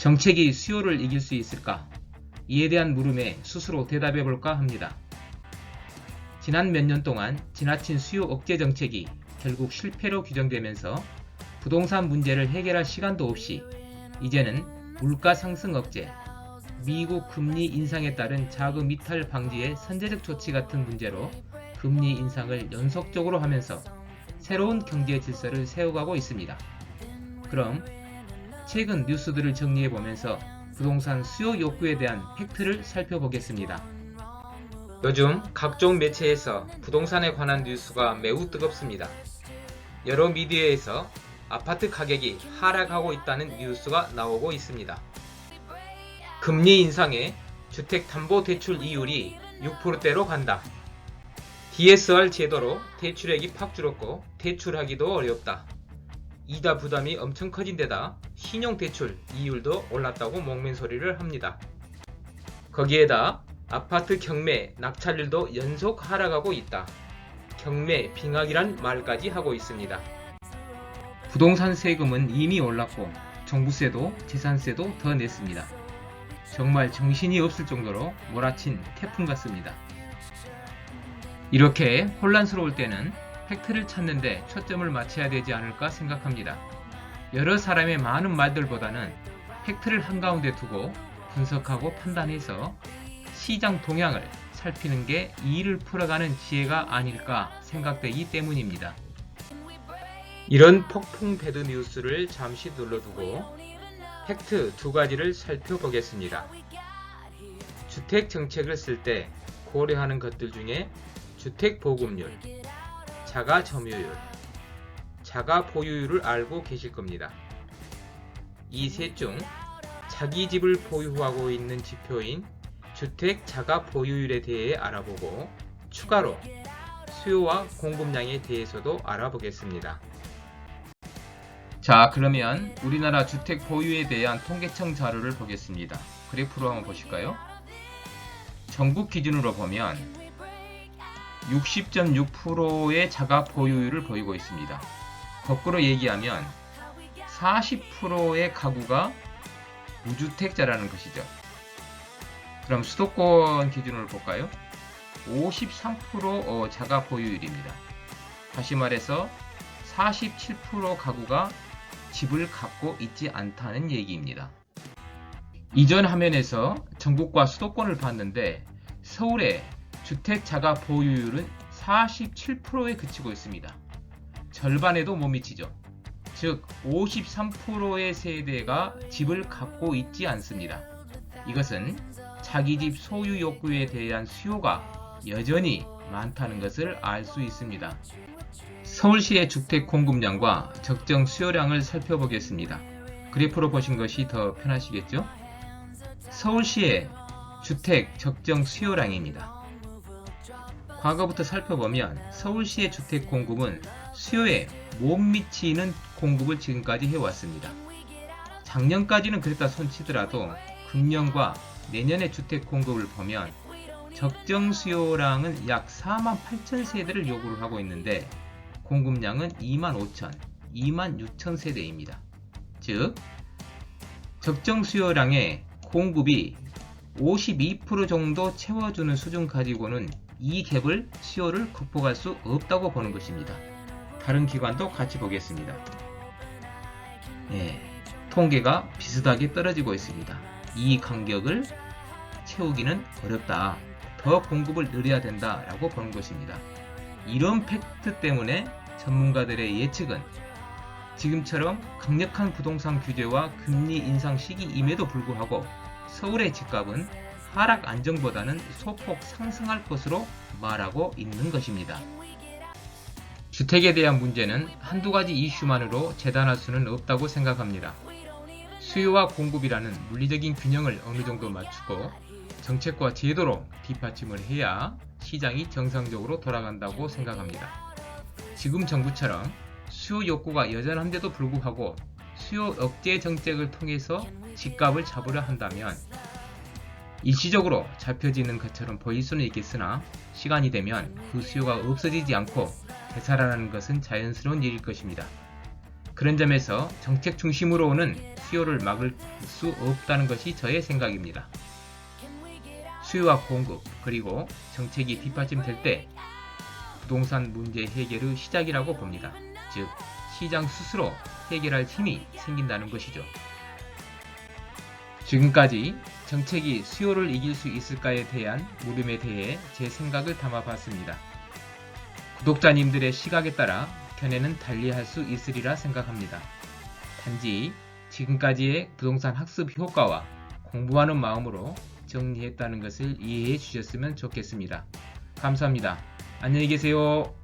정책이 수요를 이길 수 있을까? 이에 대한 물음에 스스로 대답해볼까 합니다. 지난 몇 년 동안 지나친 수요 억제 정책이 결국 실패로 규정되면서 부동산 문제를 해결할 시간도 없이 이제는 물가 상승 억제, 미국 금리 인상에 따른 자금 이탈 방지의 선제적 조치 같은 문제로 금리 인상을 연속적으로 하면서 새로운 경제 질서를 세워가고 있습니다. 그럼 최근 뉴스들을 정리해보면서 부동산 수요 욕구에 대한 팩트를 살펴보겠습니다. 요즘 각종 매체에서 부동산에 관한 뉴스가 매우 뜨겁습니다. 여러 미디어에서 아파트 가격이 하락하고 있다는 뉴스가 나오고 있습니다. 금리 인상에 주택담보대출 이율이 6%대로 간다. DSR 제도로 대출액이 팍 줄었고 대출하기도 어렵다. 이자 부담이 엄청 커진 데다 신용대출 이율도 올랐다고 먹맹소리를 합니다. 거기에다 아파트 경매 낙찰률도 연속 하락하고 있다. 경매 빙하기란 말까지 하고 있습니다. 부동산 세금은 이미 올랐고 종부세도 재산세도 더 냈습니다. 정말 정신이 없을 정도로 몰아친 태풍 같습니다. 이렇게 혼란스러울 때는 팩트를 찾는데 초점을 맞춰야 되지 않을까 생각합니다. 여러 사람의 많은 말들보다는 팩트를 한가운데 두고 분석하고 판단해서 시장 동향을 살피는 게 이를 풀어가는 지혜가 아닐까 생각되기 때문입니다. 이런 폭풍 배드 뉴스를 잠시 눌러두고 팩트 두 가지를 살펴보겠습니다. 주택 정책을 쓸 때 고려하는 것들 중에 주택 보급률, 자가 점유율, 자가 보유율을 알고 계실 겁니다. 이 셋 중 자기 집을 보유하고 있는 지표인 주택 자가 보유율에 대해 알아보고 추가로 수요와 공급량에 대해서도 알아보겠습니다. 자, 그러면 우리나라 주택 보유에 대한 통계청 자료를 보겠습니다. 그래프로 한번 보실까요? 전국 기준으로 보면 60.6%의 자가 보유율을 보이고 있습니다. 거꾸로 얘기하면 40%의 가구가 무주택자라는 것이죠. 그럼 수도권 기준으로 볼까요? 53% 자가 보유율입니다. 다시 말해서 47% 가구가 집을 갖고 있지 않다는 얘기입니다. 이전 화면에서 전국과 수도권을 봤는데 서울의 주택 자가 보유율은 47%에 그치고 있습니다. 절반에도 못 미치죠. 즉 53%의 세대가 집을 갖고 있지 않습니다. 이것은 자기 집 소유 욕구에 대한 수요가 여전히 많다는 것을 알 수 있습니다. 서울시의 주택 공급량과 적정 수요량을 살펴보겠습니다. 그래프로 보신 것이 더 편하시겠죠? 서울시의 주택 적정 수요량입니다. 과거부터 살펴보면 서울시의 주택 공급은 수요에 못 미치는 공급을 지금까지 해왔습니다. 작년까지는 그랬다 손치더라도 금년과 내년의 주택 공급을 보면 적정 수요량은 약 4만 8천 세대를 요구를 하고 있는데 공급량은 2만 5천, 2만 6천 세대입니다. 즉 적정 수요량의 공급이 52% 정도 채워주는 수준 가지고는 이 갭을 수요를 극복할 수 없다고 보는 것입니다. 다른 기관도 같이 보겠습니다. 통계가 비슷하게 떨어지고 있습니다. 이 간격을 채우기는 어렵다. 더 공급을 늘려야 된다라고 보는 것입니다. 이런 팩트 때문에 전문가들의 예측은 지금처럼 강력한 부동산 규제와 금리 인상 시기임에도 불구하고 서울의 집값은 하락 안정보다는 소폭 상승할 것으로 말하고 있는 것입니다. 주택에 대한 문제는 한두 가지 이슈만으로 재단할 수는 없다고 생각합니다. 수요와 공급이라는 물리적인 균형을 어느 정도 맞추고 정책과 제도로 뒷받침을 해야 시장이 정상적으로 돌아간다고 생각합니다. 지금 정부처럼 수요 욕구가 여전한데도 불구하고 수요 억제 정책을 통해서 집값을 잡으려 한다면 일시적으로 잡혀지는 것처럼 보일 수는 있겠으나 시간이 되면 그 수요가 없어지지 않고 되살아나는 것은 자연스러운 일일 것입니다. 그런 점에서 정책 중심으로는 수요를 막을 수 없다는 것이 저의 생각입니다. 수요와 공급 그리고 정책이 뒷받침될 때 부동산 문제 해결의 시작이라고 봅니다. 즉 시장 스스로 해결할 힘이 생긴다는 것이죠. 지금까지 정책이 수요를 이길 수 있을까에 대한 물음에 대해 제 생각을 담아봤습니다. 구독자님들의 시각에 따라 견해는 달리할 수 있으리라 생각합니다. 단지 지금까지의 부동산 학습 효과와 공부하는 마음으로 정리했다는 것을 이해해 주셨으면 좋겠습니다. 감사합니다. 안녕히 계세요.